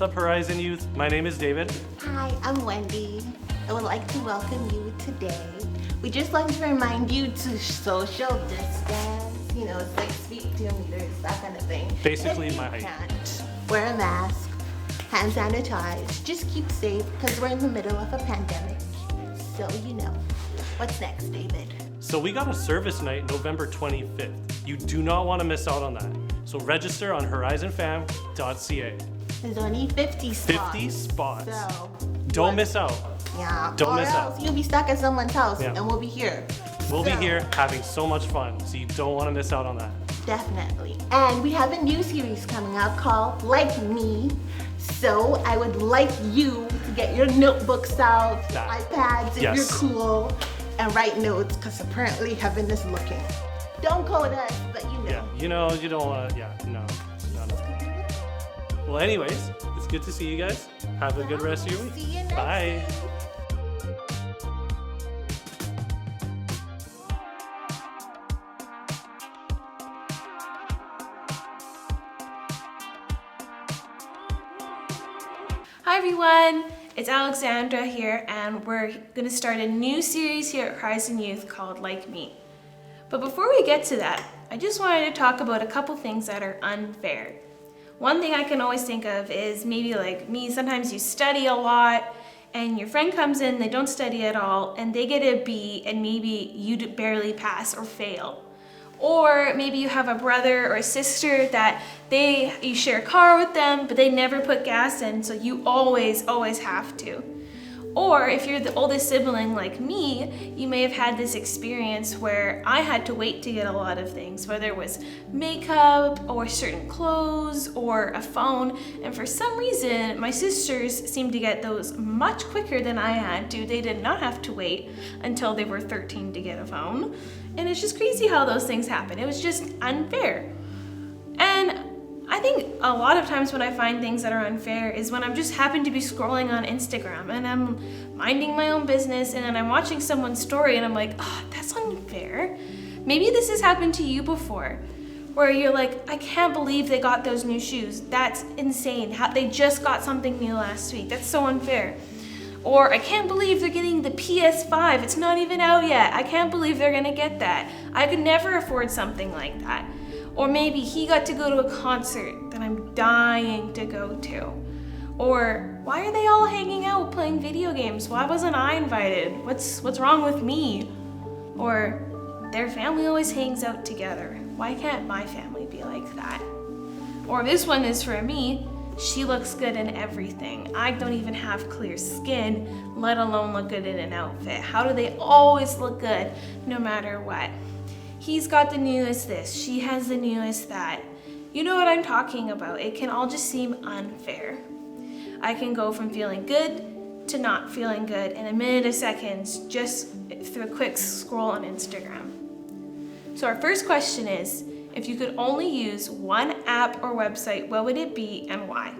What's up, Horizon Youth? My name is David. Hi, I'm Wendy. I would like to welcome you today. We just like to remind you to social distance, 6 feet, 2 meters, that kind of thing. Basically If you my height. can't, wear a mask, hand sanitize, just keep safe because we're in the middle of a pandemic. So What's next, David? So we got a service night November 25th. You do not want to miss out on that. So register on horizonfam.ca. There's only 50 spots. 50 spots. So, Don't miss out. yeah. Don't or miss else out. you'll be stuck at someone's house Yeah. and we'll be here. We'll be So, here having so much fun, so you don't want to miss out on that. Definitely. And we have a new series coming out called Like Me. So I would like you to get your notebooks out, That. iPads if Yes. you're cool, and write notes because apparently heaven is looking. Don't code us, but Yeah, you don't want to, no. Well, anyways, it's good to see you guys. Have a good rest of your week. See you next Bye. week. Hi everyone, it's Alexandra here and we're going to start a new series here at Horizon Youth called Like Me. But before we get to that, I just wanted to talk about a couple things that are unfair. One thing I can always think of is maybe like me, sometimes you study a lot and your friend comes in, they don't study at all and they get a B and maybe you barely pass or fail. Or maybe you have a brother or a sister that you share a car with them, but they never put gas in, so you always have to. Or if you're the oldest sibling like me, you may have had this experience where I had to wait to get a lot of things, whether it was makeup or certain clothes or a phone. And for some reason, my sisters seemed to get those much quicker than I had to. They did not have to wait until they were 13 to get a phone. And it's just crazy how those things happen. It was just unfair. And I think a lot of times when I find things that are unfair is when I'm just happen to be scrolling on Instagram and I'm minding my own business and then I'm watching someone's story and I'm like, oh, that's unfair. Maybe this has happened to you before, where you're like, I can't believe they got those new shoes. That's insane. They just got something new last week. That's so unfair. Or I can't believe they're getting the PS5. It's not even out yet. I can't believe they're gonna get that. I could never afford something like that. Or maybe he got to go to a concert that I'm dying to go to. Or why are they all hanging out playing video games? Why wasn't I invited? What's wrong with me? Or their family always hangs out together. Why can't my family be like that? Or this one is for me. She looks good in everything. I don't even have clear skin, let alone look good in an outfit. How do they always look good no matter what? He's got the newest this, she has the newest that. You know what I'm talking about. It can all just seem unfair. I can go from feeling good to not feeling good in a minute of seconds just through a quick scroll on Instagram. So our first question is, if you could only use one app or website, what would it be and why?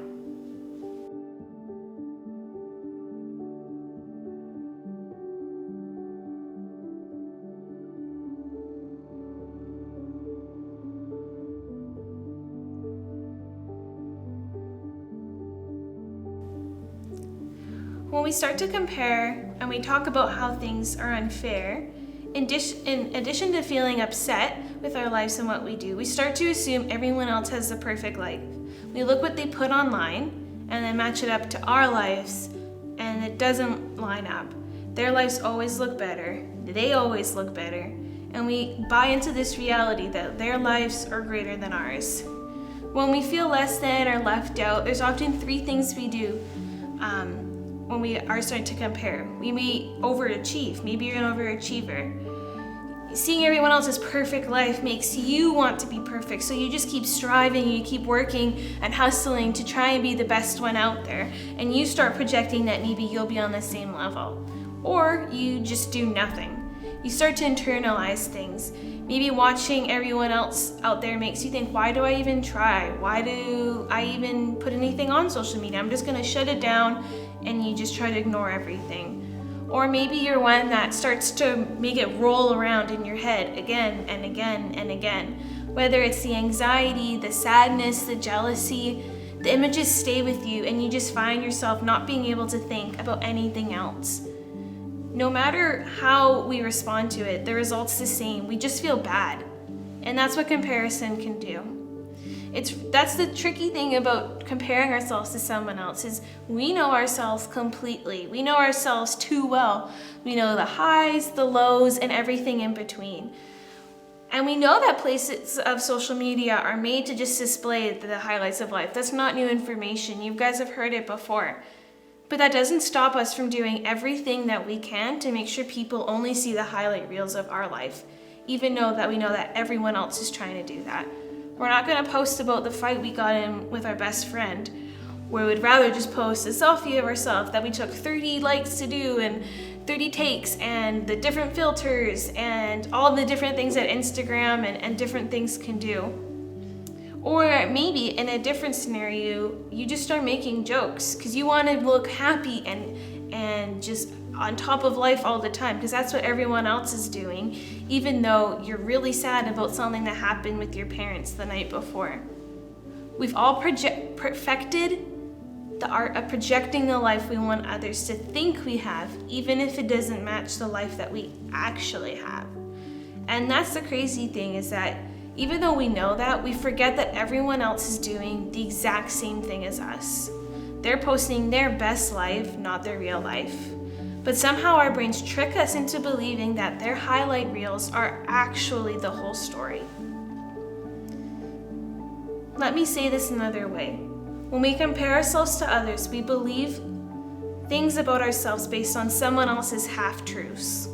When we start to compare and we talk about how things are unfair, in addition to feeling upset with our lives and what we do, we start to assume everyone else has the perfect life. We look what they put online and then match it up to our lives, and it doesn't line up. Their lives always look better, they always look better, and we buy into this reality that their lives are greater than ours. When we feel less than or left out, there's often three things we do when we are starting to compare. We may overachieve. Maybe you're an overachiever. Seeing everyone else's perfect life makes you want to be perfect, so you just keep striving, you keep working and hustling to try and be the best one out there, and you start projecting that maybe you'll be on the same level. Or you just do nothing. You start to internalize things. Maybe watching everyone else out there makes you think, why do I even try? Why do I even put anything on social media? I'm just gonna shut it down, and you just try to ignore everything. Or maybe you're one that starts to make it roll around in your head again and again and again. Whether it's the anxiety, the sadness, the jealousy, The images stay with you and you just find yourself not being able to think about anything else. No matter how we respond to it, the result's the same. We just feel bad. And that's what comparison can do. That's the tricky thing about comparing ourselves to someone else, is we know ourselves completely. We know ourselves too well. We know the highs, the lows, and everything in between. And we know that places of social media are made to just display the highlights of life. That's not new information. You guys have heard it before. But that doesn't stop us from doing everything that we can to make sure people only see the highlight reels of our life, even though that we know that everyone else is trying to do that. We're not going to post about the fight we got in with our best friend. We would rather just post a selfie of ourselves that we took 30 likes to do and 30 takes and the different filters and all the different things that Instagram and different things can do. Or maybe in a different scenario, you just start making jokes because you want to look happy and just on top of life all the time, because that's what everyone else is doing, even though you're really sad about something that happened with your parents the night before. We've all perfected the art of projecting the life we want others to think we have, even if it doesn't match the life that we actually have. And that's the crazy thing, is that even though we know that, we forget that everyone else is doing the exact same thing as us. They're posting their best life, not their real life. But somehow our brains trick us into believing that their highlight reels are actually the whole story. Let me say this another way. When we compare ourselves to others, we believe things about ourselves based on someone else's half-truths.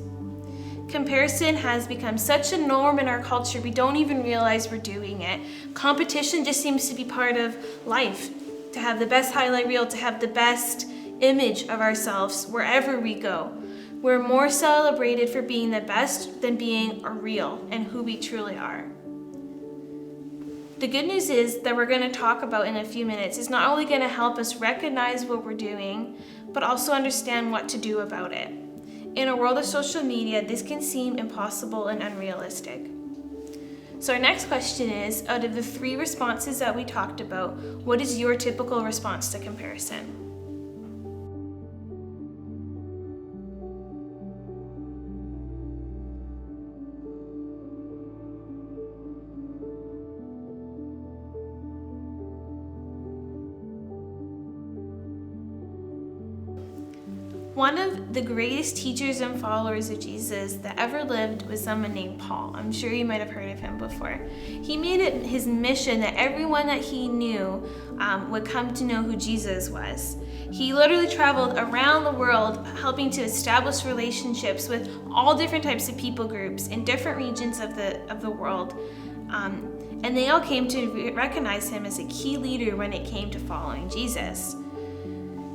Comparison has become such a norm in our culture, we don't even realize we're doing it. Competition just seems to be part of life. To have the best highlight reel, to have the best image of ourselves wherever we go. We're more celebrated for being the best than being real and who we truly are. The good news is that we're going to talk about in a few minutes is not only going to help us recognize what we're doing, but also understand what to do about it. In a world of social media, this can seem impossible and unrealistic. So our next question is, out of the 3 responses that we talked about, what is your typical response to comparison? One of the greatest teachers and followers of Jesus that ever lived was someone named Paul. I'm sure you might have heard of him before. He made it his mission that everyone that he knew would come to know who Jesus was. He literally traveled around the world helping to establish relationships with all different types of people groups in different regions of the world. And they all came to recognize him as a key leader when it came to following Jesus.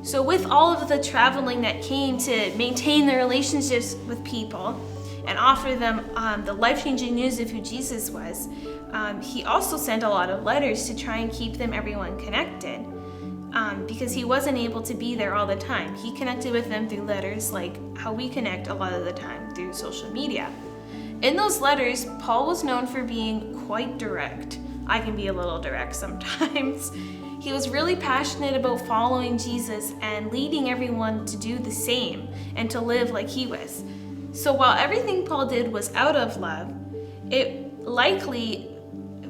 So with all of the traveling that came to maintain the relationships with people and offer them the life-changing news of who Jesus was, he also sent a lot of letters to try and keep everyone connected because he wasn't able to be there all the time. He connected with them through letters, like how we connect a lot of the time through social media. In those letters, Paul was known for being quite direct. I can be a little direct sometimes. He was really passionate about following Jesus and leading everyone to do the same and to live like he was. So while everything Paul did was out of love, it likely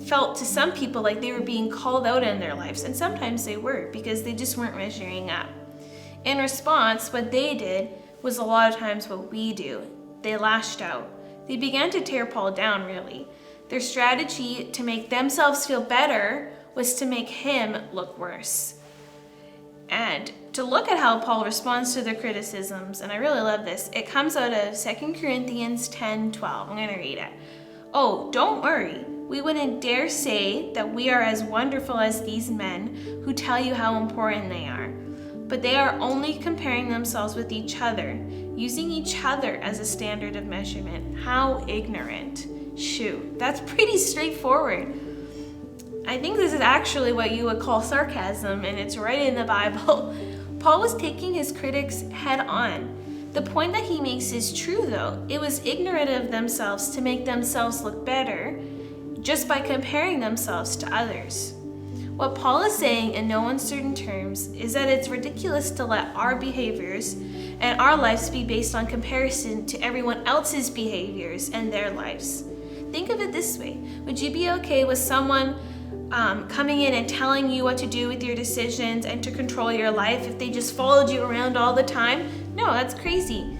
felt to some people like they were being called out in their lives, and sometimes they were because they just weren't measuring up. In response, what they did was a lot of times what we do. They lashed out. They began to tear Paul down, really. Their strategy to make themselves feel better was to make him look worse. And to look at how Paul responds to their criticisms, and I really love this, it comes out of 2 Corinthians 10:12. I'm going to read it. "Oh, don't worry. We wouldn't dare say that we are as wonderful as these men who tell you how important they are. But they are only comparing themselves with each other, using each other as a standard of measurement. How ignorant." Shoot, that's pretty straightforward. I think this is actually what you would call sarcasm, and it's right in the Bible. Paul was taking his critics head on. The point that he makes is true, though. It was ignorant of themselves to make themselves look better just by comparing themselves to others. What Paul is saying in no uncertain terms is that it's ridiculous to let our behaviors and our lives be based on comparison to everyone else's behaviors and their lives. Think of it this way. Would you be okay with someone coming in and telling you what to do with your decisions and to control your life if they just followed you around all the time? No, that's crazy.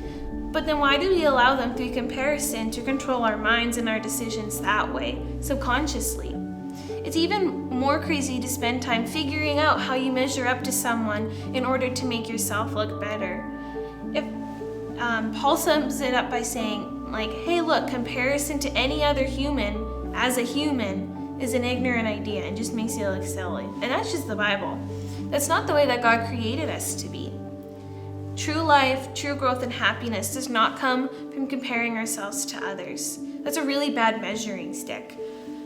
But then why do we allow them through comparison to control our minds and our decisions that way, subconsciously? It's even more crazy to spend time figuring out how you measure up to someone in order to make yourself look better. If Paul sums it up by saying, like, hey, look, comparison to any other human as a human is an ignorant idea and just makes you look silly. And that's just the Bible. That's not the way that God created us to be. True life, true growth, and happiness does not come from comparing ourselves to others. That's a really bad measuring stick.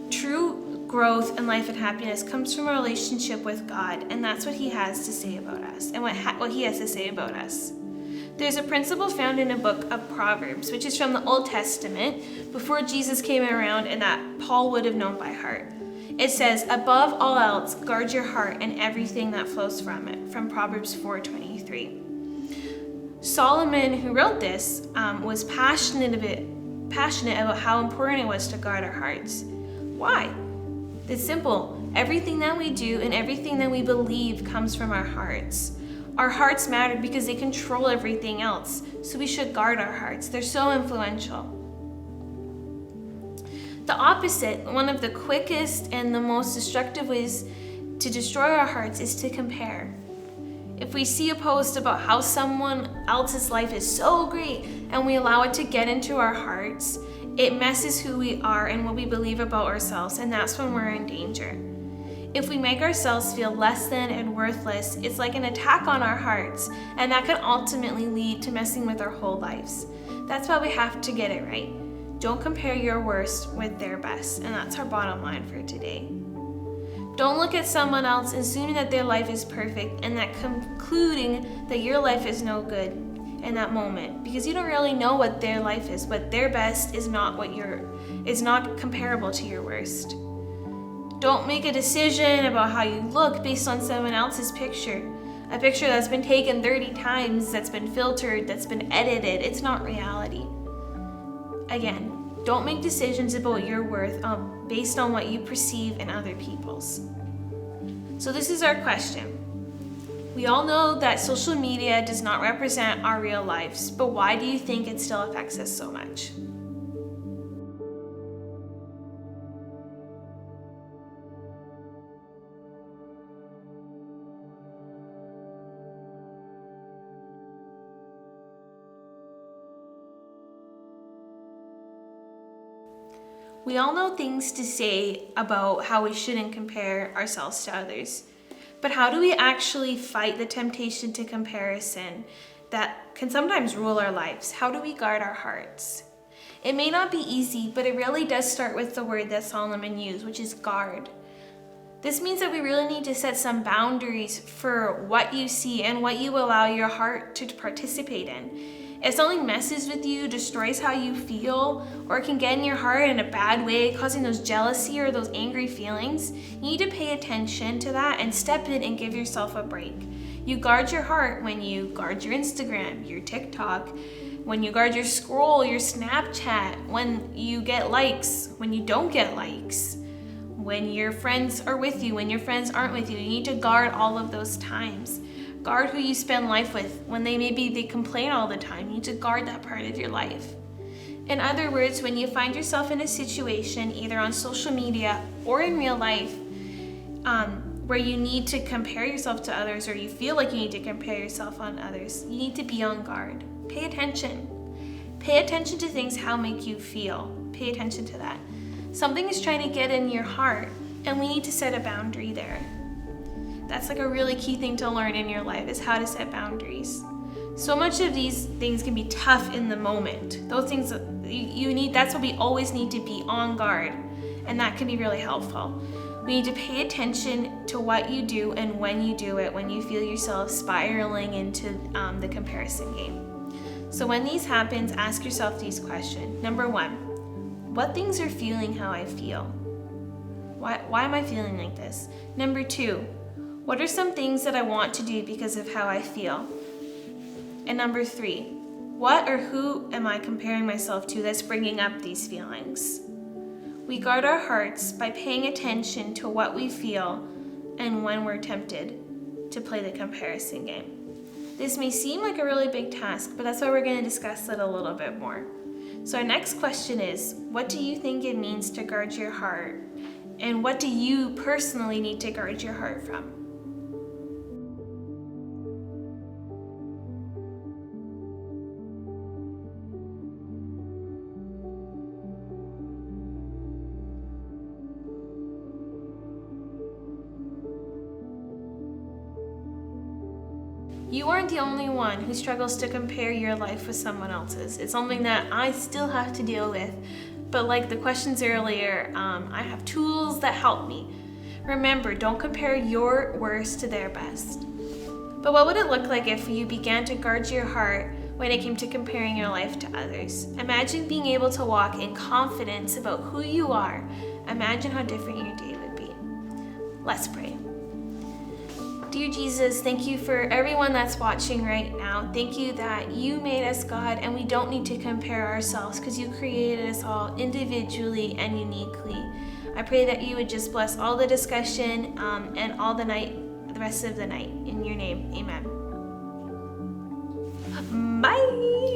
True growth and life and happiness comes from a relationship with God, and that's what He has to say about us, and what He has to say about us. There's a principle found in a book of Proverbs, which is from the Old Testament, before Jesus came around, and that Paul would have known by heart. It says, above all else, guard your heart and everything that flows from it, from Proverbs 4:23. Solomon, who wrote this, was passionate about how important it was to guard our hearts. Why? It's simple. Everything that we do and everything that we believe comes from our hearts. Our hearts matter because they control everything else, so we should guard our hearts. They're so influential. The opposite, one of the quickest and the most destructive ways to destroy our hearts, is to compare. If we see a post about how someone else's life is so great and we allow it to get into our hearts, it messes who we are and what we believe about ourselves, and that's when we're in danger. If we make ourselves feel less than and worthless, it's like an attack on our hearts, and that can ultimately lead to messing with our whole lives. That's why we have to get it right. Don't compare your worst with their best, and that's our bottom line for today. Don't look at someone else assuming that their life is perfect and that concluding that your life is no good in that moment, because you don't really know what their life is, but their best is not comparable to your worst. Don't make a decision about how you look based on someone else's picture. A picture that's been taken 30 times, that's been filtered, that's been edited. It's not reality. Again, don't make decisions about your worth based on what you perceive in other people's. So this is our question. We all know that social media does not represent our real lives, but why do you think it still affects us so much? We all know things to say about how we shouldn't compare ourselves to others. But how do we actually fight the temptation to comparison that can sometimes rule our lives? How do we guard our hearts? It may not be easy, but it really does start with the word that Solomon used, which is guard. This means that we really need to set some boundaries for what you see and what you allow your heart to participate in. If something messes with you, destroys how you feel, or can get in your heart in a bad way, causing those jealousy or those angry feelings, you need to pay attention to that and step in and give yourself a break. You guard your heart when you guard your Instagram, your TikTok, when you guard your scroll, your Snapchat, when you get likes, when you don't get likes, when your friends are with you, when your friends aren't with you. You need to guard all of those times. Guard who you spend life with. When they complain all the time, you need to guard that part of your life. In other words, when you find yourself in a situation, either on social media or in real life, where you need to compare yourself to others, or you feel like you need to compare yourself on others, you need to be on guard. Pay attention. Pay attention to things how make you feel. Pay attention to that. Something is trying to get in your heart, and we need to set a boundary there. That's like a really key thing to learn in your life, is how to set boundaries. So much of these things can be tough in the moment. Those things that's what we always need to be on guard, and that can be really helpful. We need to pay attention to what you do and when you do it, when you feel yourself spiraling into the comparison game. So when these happens, ask yourself these questions. Number 1, what things are feeling how I feel? Why am I feeling like this? Number 2, what are some things that I want to do because of how I feel? And number 3, what or who am I comparing myself to that's bringing up these feelings? We guard our hearts by paying attention to what we feel and when we're tempted to play the comparison game. This may seem like a really big task, but that's why we're going to discuss it a little bit more. So our next question is, what do you think it means to guard your heart? And what do you personally need to guard your heart from? You aren't the only one who struggles to compare your life with someone else's. It's something that I still have to deal with. But like the questions earlier, I have tools that help me. Remember, don't compare your worst to their best. But what would it look like if you began to guard your heart when it came to comparing your life to others? Imagine being able to walk in confidence about who you are. Imagine how different your day would be. Let's pray. Dear Jesus, thank you for everyone that's watching right now. Thank you that you made us, God, and we don't need to compare ourselves because you created us all individually and uniquely. I pray that you would just bless all the discussion and all the rest of the night. In your name, amen. Bye.